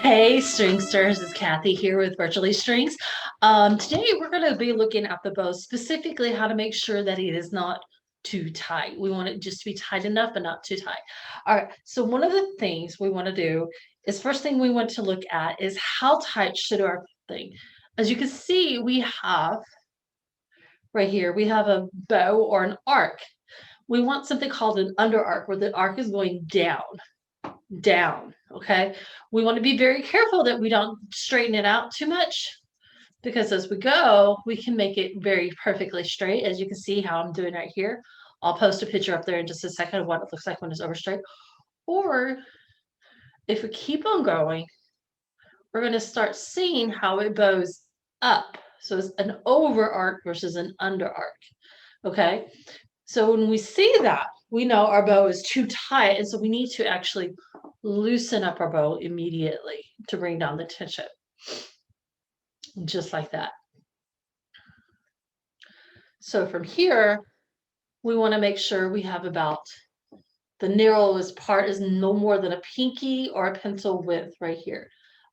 Hey, Stringsters, it's Kathy here with Virtually Strings. Today we're going to be looking at the bow, specifically how to make sure that it is not too tight. We want it just to be tight enough, but not too tight. All right, so one of the things we want to do is first thing we want to look at is how tight should our thing. As you can see, we have right here, we have a bow or an arc. We want something called an under arc, where the arc is going down. Okay. We want to be very careful that we don't straighten it out too much because as we go, we can make it very perfectly straight. As you can see how I'm doing right here. I'll post a picture up there in just a second of what it looks like when it's over straight. Or if we keep on going, we're going to start seeing how it bows up. So it's an over arc versus an under arc. Okay. So when we see that, we know our bow is too tight. And so we need to actually loosen up our bow immediately to bring down the tension. Just like that. So from here, we want to make sure we have about the narrowest part is no more than a pinky or a pencil width right here.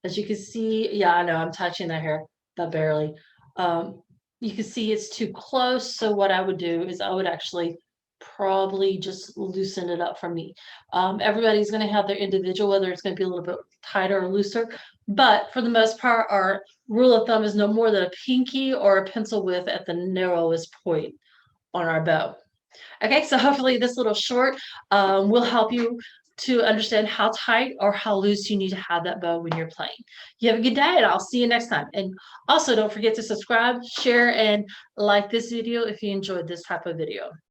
As you can see, yeah, I know I'm touching that hair, but barely. You can see it's too close. So what I would do is I would actually probably just loosen it up for me. Everybody's going to have their individual, whether it's going to be a little bit tighter or looser. But for the most part, our rule of thumb is no more than a pinky or a pencil width at the narrowest point on our bow. Okay, so hopefully this little short will help you to understand how tight or how loose you need to have that bow when you're playing. You have a good day, and I'll see you next time. And also, don't forget to subscribe, share, and like this video if you enjoyed this type of video.